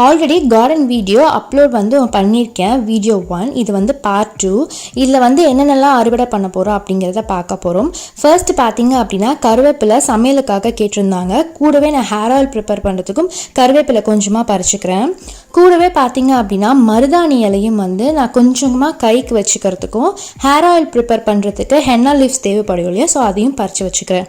Already garden video upload வந்து பண்ணியிருக்கேன், video 1. இது வந்து பார்ட் 2. இதில் வந்து என்னென்னலாம் அறுவடை பண்ண போகிறோம் அப்படிங்கிறத பார்க்க போகிறோம். ஃபர்ஸ்ட் பார்த்தீங்க அப்படின்னா கருவேப்பிலை சமையலுக்காக கேட்டிருந்தாங்க. கூடவே நான் ஹேர் ஆயில் ப்ரிப்பேர் பண்ணுறதுக்கும் கருவேப்பிலை கொஞ்சமாக பறிச்சுக்கிறேன். கூடவே பார்த்தீங்க அப்படின்னா மருதாணி இலையும் வந்து நான் கொஞ்சமாக கைக்கு வச்சுக்கிறதுக்கும் ஹேர் ஆயில் ப்ரிப்பேர் பண்ணுறதுக்கு ஹென்னா லீவ்ஸ் தேவைப்படும் இல்லையா, ஸோ அதையும் பறித்து வச்சுக்கிறேன்.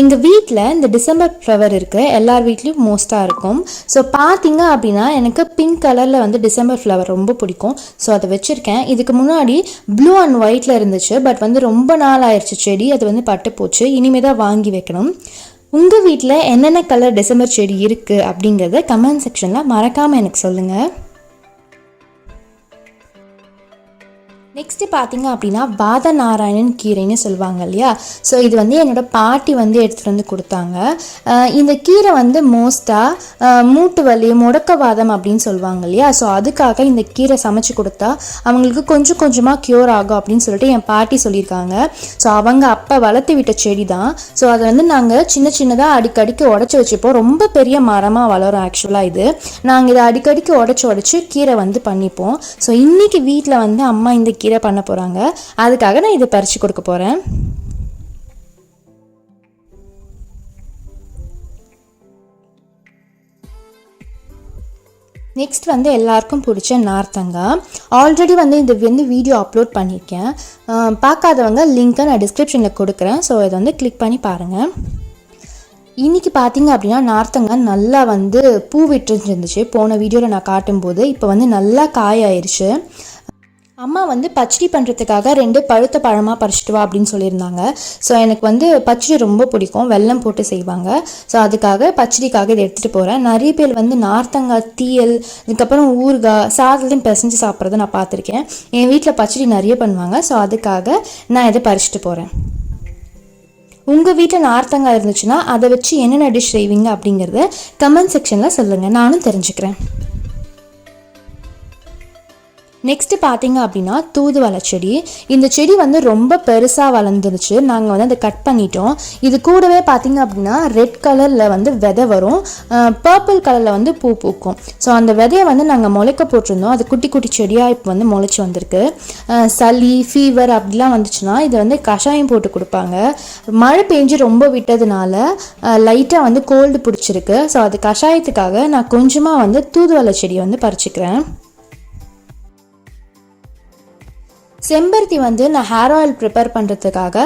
எங்கள் வீட்டில் இந்த டிசம்பர் ஃப்ளவர் இருக்குது, எல்லார் வீட்லேயும் மோஸ்ட்டாக இருக்கும். ஸோ பார்த்தீங்க அப்படின்னா எனக்கு பிங்க் கலரில் வந்து டிசம்பர் ஃப்ளவர் ரொம்ப பிடிக்கும். ஸோ அதை வச்சுருக்கேன். இதுக்கு முன்னாடி ப்ளூ அண்ட் ஒயிட்டில் இருந்துச்சு, பட் வந்து ரொம்ப நாள் ஆயிடுச்சு செடி, அது வந்து பட்டு போச்சு. இனிமேல் தான் வாங்கி வைக்கணும். உங்கள் வீட்டில் என்னென்ன கலர் டிசம்பர் செடி இருக்குது அப்படிங்கிறத கமெண்ட் செக்ஷனில் மறக்காமல் எனக்கு சொல்லுங்கள். நெக்ஸ்ட்டு பார்த்தீங்க அப்படின்னா வாத நாராயணன் கீரைன்னு சொல்லுவாங்க இல்லையா, ஸோ இது வந்து என்னோடய பாட்டி வந்து எடுத்துகிட்டு வந்து கொடுத்தாங்க. இந்த கீரை வந்து மோஸ்ட்டாக மூட்டு வலி முடக்கவாதம் அப்படின்னு சொல்லுவாங்க இல்லையா, ஸோ அதுக்காக இந்த கீரை சமைச்சு கொடுத்தா அவங்களுக்கு கொஞ்சம் கொஞ்சமாக க்யூர் ஆகும் அப்படின்னு சொல்லிட்டு என் பாட்டி சொல்லியிருக்காங்க. ஸோ அவங்க அப்போ வளர்த்து விட்ட செடி தான். ஸோ அதை வந்து நாங்கள் சின்ன சின்னதாக அடிக்கடிக்கு உடச்சி வச்சுப்போம். ரொம்ப பெரிய மரமாக வளரும் ஆக்சுவலாக இது. நாங்கள் இதை அடிக்கடிக்கு உடச்சி கீரை வந்து பண்ணிப்போம். ஸோ இன்றைக்கி வீட்டில் வந்து அம்மா இந்த கீரை பண்ண போறாங்க, அதுக்காக நான் இதை பறிச்சு கொடுக்க போறேன். நெக்ஸ்ட் வந்து எல்லாருக்கும் பிடிச்ச நார்த்தங்காய். ஆல்ரெடி வந்து இந்த வீடியோ அப்லோட் பண்ணியிருக்கேன். பார்க்காதவங்க லிங்க்கை நான் டிஸ்கிரிப்ஷனில் கொடுக்குறேன். ஸோ இதை வந்து கிளிக் பண்ணி பாருங்கள். இன்றைக்கி பார்த்தீங்க அப்படின்னா நார்த்தங்காய் நல்லா வந்து பூ விட்டு இருந்துச்சு. போன வீடியோவில் நான் காட்டும்போது இப்போ வந்து நல்லா காயாயிருச்சு. அம்மா வந்து பச்சடி பண்ணுறதுக்காக 2 பழுத்த பழமாக பறிச்சிட்டு வா அப்படின்னு சொல்லியிருந்தாங்க. ஸோ எனக்கு வந்து பச்சடி ரொம்ப பிடிக்கும், வெல்லம் போட்டு செய்வாங்க. ஸோ அதுக்காக பச்சடிக்காக இதை எடுத்துகிட்டு போகிறேன். நிறைய பேர் வந்து நார்த்தங்காய் தீயல், அதுக்கப்புறம் ஊறுகாய் சாதத்தையும் பிசைஞ்சு சாப்பிட்றத நான் பார்த்துருக்கேன். என் வீட்டில் பச்சடி நிறைய பண்ணுவாங்க. ஸோ அதுக்காக நான் இதை பறிச்சிட்டு போகிறேன். உங்கள் வீட்டில் நார்த்தங்காய் இருந்துச்சுன்னா அதை வச்சு என்னென்ன டிஷ் செய்வீங்க அப்படிங்கிறத கமெண்ட் செக்ஷனில் சொல்லுங்கள், நானும் தெரிஞ்சுக்கிறேன். நெக்ஸ்ட்டு பார்த்தீங்க அப்படின்னா தூதுவளை செடி. இந்த செடி வந்து ரொம்ப பெருசாக வளர்ந்துருச்சு. நாங்கள் வந்து அதை கட் பண்ணிட்டோம். இது கூடவே பார்த்தீங்க அப்படின்னா ரெட் கலரில் வந்து விதை வரும், பர்பிள் கலரில் வந்து பூ பூக்கும். ஸோ அந்த விதையை வந்து நாங்கள் முளைக்க போட்டிருந்தோம். அது குட்டி குட்டி செடியாக இப்போ வந்து முளைச்சி வந்திருக்கு. சளி ஃபீவர் அப்படிலாம் வந்துச்சுன்னா இதை வந்து கஷாயம் போட்டு கொடுப்பாங்க. மழை பெஞ்சு ரொம்ப விட்டதுனால லைட்டாக வந்து கோல்டு பிடிச்சிருக்கு. ஸோ அது கஷாயத்துக்காக நான் கொஞ்சமாக வந்து தூதுவளை செடியை வந்து பறிச்சுக்கிறேன். செம்பருத்தி வந்து நான் ஹேர் ஆயில் ப்ரிப்பேர் பண்ணுறதுக்காக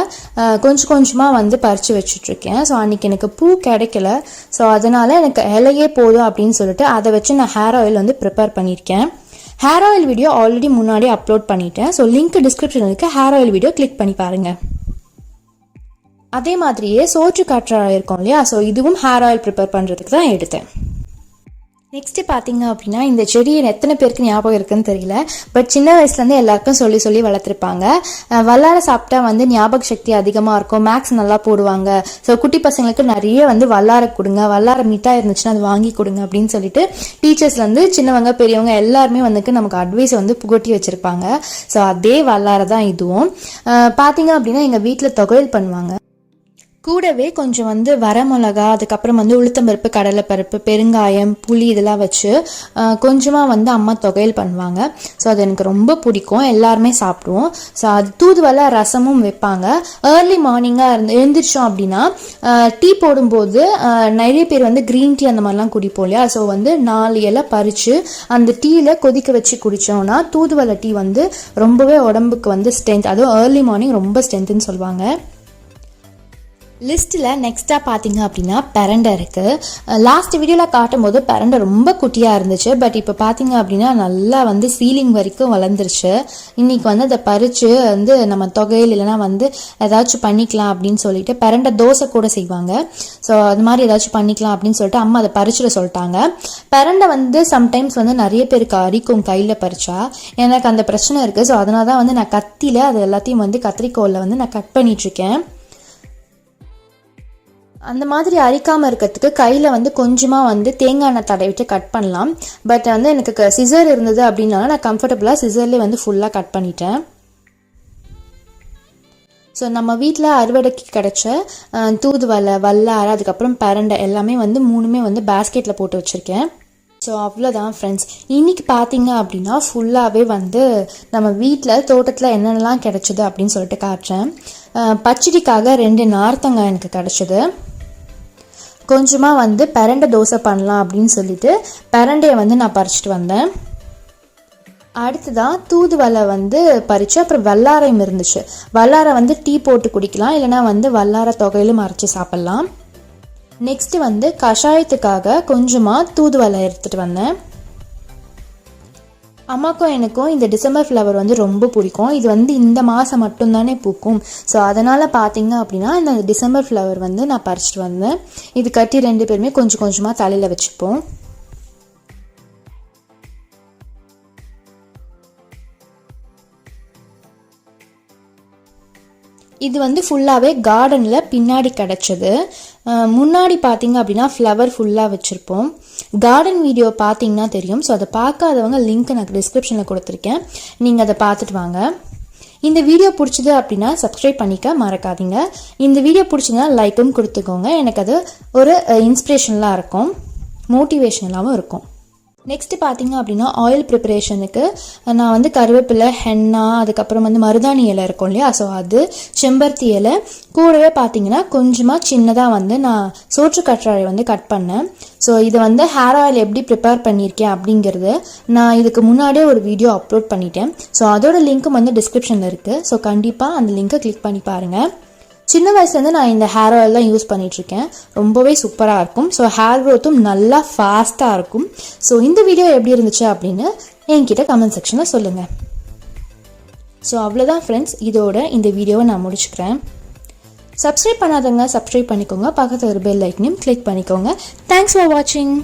கொஞ்சம் கொஞ்சமாக வந்து பறித்து வச்சுட்ருக்கேன். ஸோ அன்றைக்கி எனக்கு பூ கிடைக்கல. ஸோ அதனால் எனக்கு இலையே போதும் அப்படின்னு சொல்லிட்டு அதை வச்சு நான் ஹேர் ஆயில் வந்து ப்ரிப்பேர் பண்ணியிருக்கேன். ஹேர் ஆயில் வீடியோ ஆல்ரெடி முன்னாடி அப்லோட் பண்ணிட்டேன். ஸோ லிங்க் டிஸ்கிரிப்ஷனில் இருக்க ஹேர் ஆயில் வீடியோ கிளிக் பண்ணி பாருங்கள். அதே மாதிரியே சோற்று காற்றாழை இருக்கும் இல்லையா, ஸோ இதுவும் ஹேர் ஆயில் ப்ரிப்பேர் பண்ணுறதுக்கு தான் எடுத்தேன். நெக்ஸ்ட்டு பார்த்தீங்க அப்படின்னா இந்த செடியை எத்தனை பேருக்கு ஞாபகம் இருக்குன்னு தெரியல, பட் சின்ன வயசுலேருந்து எல்லாருக்கும் சொல்லி சொல்லி வளர்த்துருப்பாங்க. வல்லாரை சாப்பிட்டா வந்து ஞாபக சக்தி அதிகமாக இருக்கும், மேக்ஸ் நல்லா போடுவாங்க. ஸோ குட்டி பசங்களுக்கு நிறைய வந்து வல்லாரை கொடுங்க, வல்லாரை மிட்டாய் இருந்துச்சுன்னா அது வாங்கி கொடுங்க அப்படின்னு சொல்லிட்டு டீச்சர்ஸ்லேருந்து சின்னவங்க பெரியவங்க எல்லாருமே வந்துட்டு நமக்கு அட்வைஸ் வந்து புகட்டி வச்சுருப்பாங்க. ஸோ அதே வல்லாரை தான் இதுவும். பார்த்தீங்க அப்படின்னா எங்கள் வீட்டில் தொகையல் பண்ணுவாங்க. கூடவே கொஞ்சம் வந்து வரமிளகா, அதுக்கப்புறம் வந்து உளுத்தம்பருப்பு, கடலைப்பருப்பு, பெருங்காயம், புளி இதெல்லாம் வச்சு கொஞ்சமாக வந்து அம்மா தொகையல் பண்ணுவாங்க. ஸோ அது எனக்கு ரொம்ப பிடிக்கும், எல்லாருமே சாப்பிடுவோம். ஸோ அது தூதுவளை ரசமும் வைப்பாங்க. ஏர்லி மார்னிங்காக எழுந்திரிச்சோம் அப்படின்னா டீ போடும்போது நிறைய பேர் வந்து க்ரீன் டீ அந்த மாதிரிலாம் குடிப்போம் இல்லையா, ஸோ வந்து 4 இலை பறித்து அந்த டீயில் கொதிக்க வச்சு குடித்தோம்னா தூதுவளை டீ வந்து ரொம்பவே உடம்புக்கு வந்து ஸ்ட்ரென்த், அதுவும் ஏர்லி மார்னிங் ரொம்ப ஸ்ட்ரென்த்துன்னு சொல்லுவாங்க. லிஸ்ட்டில் நெக்ஸ்ட்டாக பார்த்தீங்க அப்படின்னா பெரண்டை இருக்குது. லாஸ்ட் வீடியோவில் காட்டும் போது பெரண்டை ரொம்ப குட்டியாக இருந்துச்சு, பட் இப்போ பார்த்தீங்க அப்படின்னா நல்லா வந்து சீலிங் வரைக்கும் வளர்ந்துருச்சு. இன்றைக்கி வந்து அதை பறித்து வந்து நம்ம தொகையில் இல்லைனா வந்து ஏதாச்சும் பண்ணிக்கலாம் அப்படின்னு சொல்லிட்டு பெரண்டை தோசை கூட செய்வாங்க. ஸோ அது மாதிரி ஏதாச்சும் பண்ணிக்கலாம் அப்படின்னு சொல்லிட்டு அம்மா அதை பறிச்சுட சொல்லிட்டாங்க. பெரண்டை வந்து சம்டைம்ஸ் வந்து நிறைய பேருக்கு அரிக்கும் கையில் பறிச்சா, எனக்கு அந்த பிரச்சனை இருக்குது. ஸோ அதனால தான் வந்து நான் கத்தியில் அது எல்லாத்தையும் வந்து கத்திரிக்கோலில் வந்து நான் கட் பண்ணிகிட்ருக்கேன். அந்த மாதிரி அரிக்காமல் இருக்கிறதுக்கு கையில் வந்து கொஞ்சமாக வந்து தேங்காய் எண்ணெய் தடவிட்டு கட் பண்ணலாம். பட் வந்து எனக்கு சிசர் இருந்தது அப்படின்னால நான் கம்ஃபர்டபுளாக சிசர்லேயே வந்து ஃபுல்லாக கட் பண்ணிட்டேன். ஸோ நம்ம வீட்டில் அறுவடைக்கு கிடச்ச தூதுவளை, வல்லாரை, அதுக்கப்புறம் பெரண்டை எல்லாமே வந்து 3மே வந்து பேஸ்கெட்டில் போட்டு வச்சுருக்கேன். ஸோ ஸோ அவ்வளோதான் ஃப்ரெண்ட்ஸ். இன்றைக்கி பார்த்தீங்க அப்படின்னா ஃபுல்லாகவே வந்து நம்ம வீட்டில் தோட்டத்தில் என்னென்னலாம் கிடச்சிது அப்படின்னு சொல்லிட்டு காட்டுறேன். பச்சடிக்காக 2 நார்த்தங்காய் எனக்கு கிடச்சிது. கொஞ்சமாக வந்து பிரண்டை தோசை பண்ணலாம் அப்படின்னு சொல்லிட்டு பிரண்டையை வந்து நான் பறிச்சிட்டு வந்தேன். அடுத்துதான் தூதுவளை வந்து பறித்து, அப்புறம் வல்லாரையும் இருந்துச்சு. வல்லாரை வந்து டீ போட்டு குடிக்கலாம், இல்லைனா வந்து வல்லாரை தொகையிலும் அரைச்சி சாப்பிட்லாம். நெக்ஸ்ட்டு வந்து கஷாயத்துக்காக கொஞ்சமாக தூதுவளை எடுத்துகிட்டு வந்தேன். அம்மாக்கும் எனக்கும் இந்த டிசம்பர் ஃப்ளவர் வந்து ரொம்ப பிடிக்கும். இது வந்து இந்த மாதம் மட்டும்தானே பூக்கும். ஸோ அதனால் பார்த்தீங்க அப்படின்னா இந்த டிசம்பர் ஃப்ளவர் வந்து நான் பறிச்சிட்டு வந்தேன். இது கட்டி 2 பேருமே கொஞ்சம் கொஞ்சமாக தலையில் வச்சுப்போம். இது வந்து ஃபுல்லாகவே கார்டனில் பின்னாடி கிடச்சது. முன்னாடி பார்த்தீங்க அப்படின்னா ஃப்ளவர் ஃபுல்லாக வச்சுருப்போம். கார்டன் வீடியோ பார்த்தீங்கன்னா தெரியும். ஸோ அதை பார்க்காதவங்க லிங்க் நான் டிஸ்கிரிப்ஷனில் கொடுத்துருக்கேன், நீங்கள் அதை பார்த்துட்டு வாங்க. இந்த வீடியோ பிடிச்சிது அப்படின்னா சப்ஸ்கிரைப் பண்ணிக்க மறக்காதீங்க. இந்த வீடியோ பிடிச்சிங்கன்னா லைக்கும் கொடுத்துக்கோங்க. எனக்கு அது ஒரு இன்ஸ்பிரேஷனலாக இருக்கும், மோட்டிவேஷனலாகவும் இருக்கும். நெக்ஸ்ட்டு பார்த்தீங்க அப்படின்னா ஆயில் ப்ரிப்பரேஷனுக்கு நான் வந்து கருவேப்பிலை, ஹென்னா, அதுக்கப்புறம் வந்து மருதாணி இலை இருக்கும் இல்லையா, ஸோ அது, செம்பருத்தி இலை, கூடவே பார்த்தீங்கன்னா கொஞ்சமாக சின்னதாக வந்து நான் சோற்று கற்றாழை வந்து கட் பண்ணேன். ஸோ இதை வந்து ஹேர் ஆயில் எப்படி ப்ரிப்பேர் பண்ணியிருக்கேன் அப்படிங்கிறது நான் இதுக்கு முன்னாடியே ஒரு வீடியோ அப்லோட் பண்ணிட்டேன். ஸோ அதோட லிங்க்கும் வந்து டிஸ்கிரிப்ஷனில் இருக்குது. ஸோ கண்டிப்பாக அந்த லிங்கை கிளிக் பண்ணி பாருங்கள். சின்ன வயசுலேருந்து நான் இந்த ஹேர் ஆயில் தான் யூஸ் பண்ணிகிட்ருக்கேன். ரொம்பவே சூப்பராக இருக்கும். ஸோ ஹேர் க்ரோத்தும் நல்லா ஃபாஸ்ட்டாக இருக்கும். ஸோ இந்த வீடியோ எப்படி இருந்துச்சு அப்படின்னு என்கிட்ட கமெண்ட் செக்ஷனில் சொல்லுங்கள். ஸோ அவ்வளோதான் ஃப்ரெண்ட்ஸ், இதோட இந்த வீடியோவை நான் முடிச்சுக்கிறேன். சப்ஸ்கிரைப் பண்ணாதவங்க சப்ஸ்கிரைப் பண்ணிக்கோங்க, பக்கத்தில் ஒரு பெல் ஐக்கனையும் கிளிக் பண்ணிக்கோங்க. தேங்க்ஸ் ஃபார் வாட்சிங்.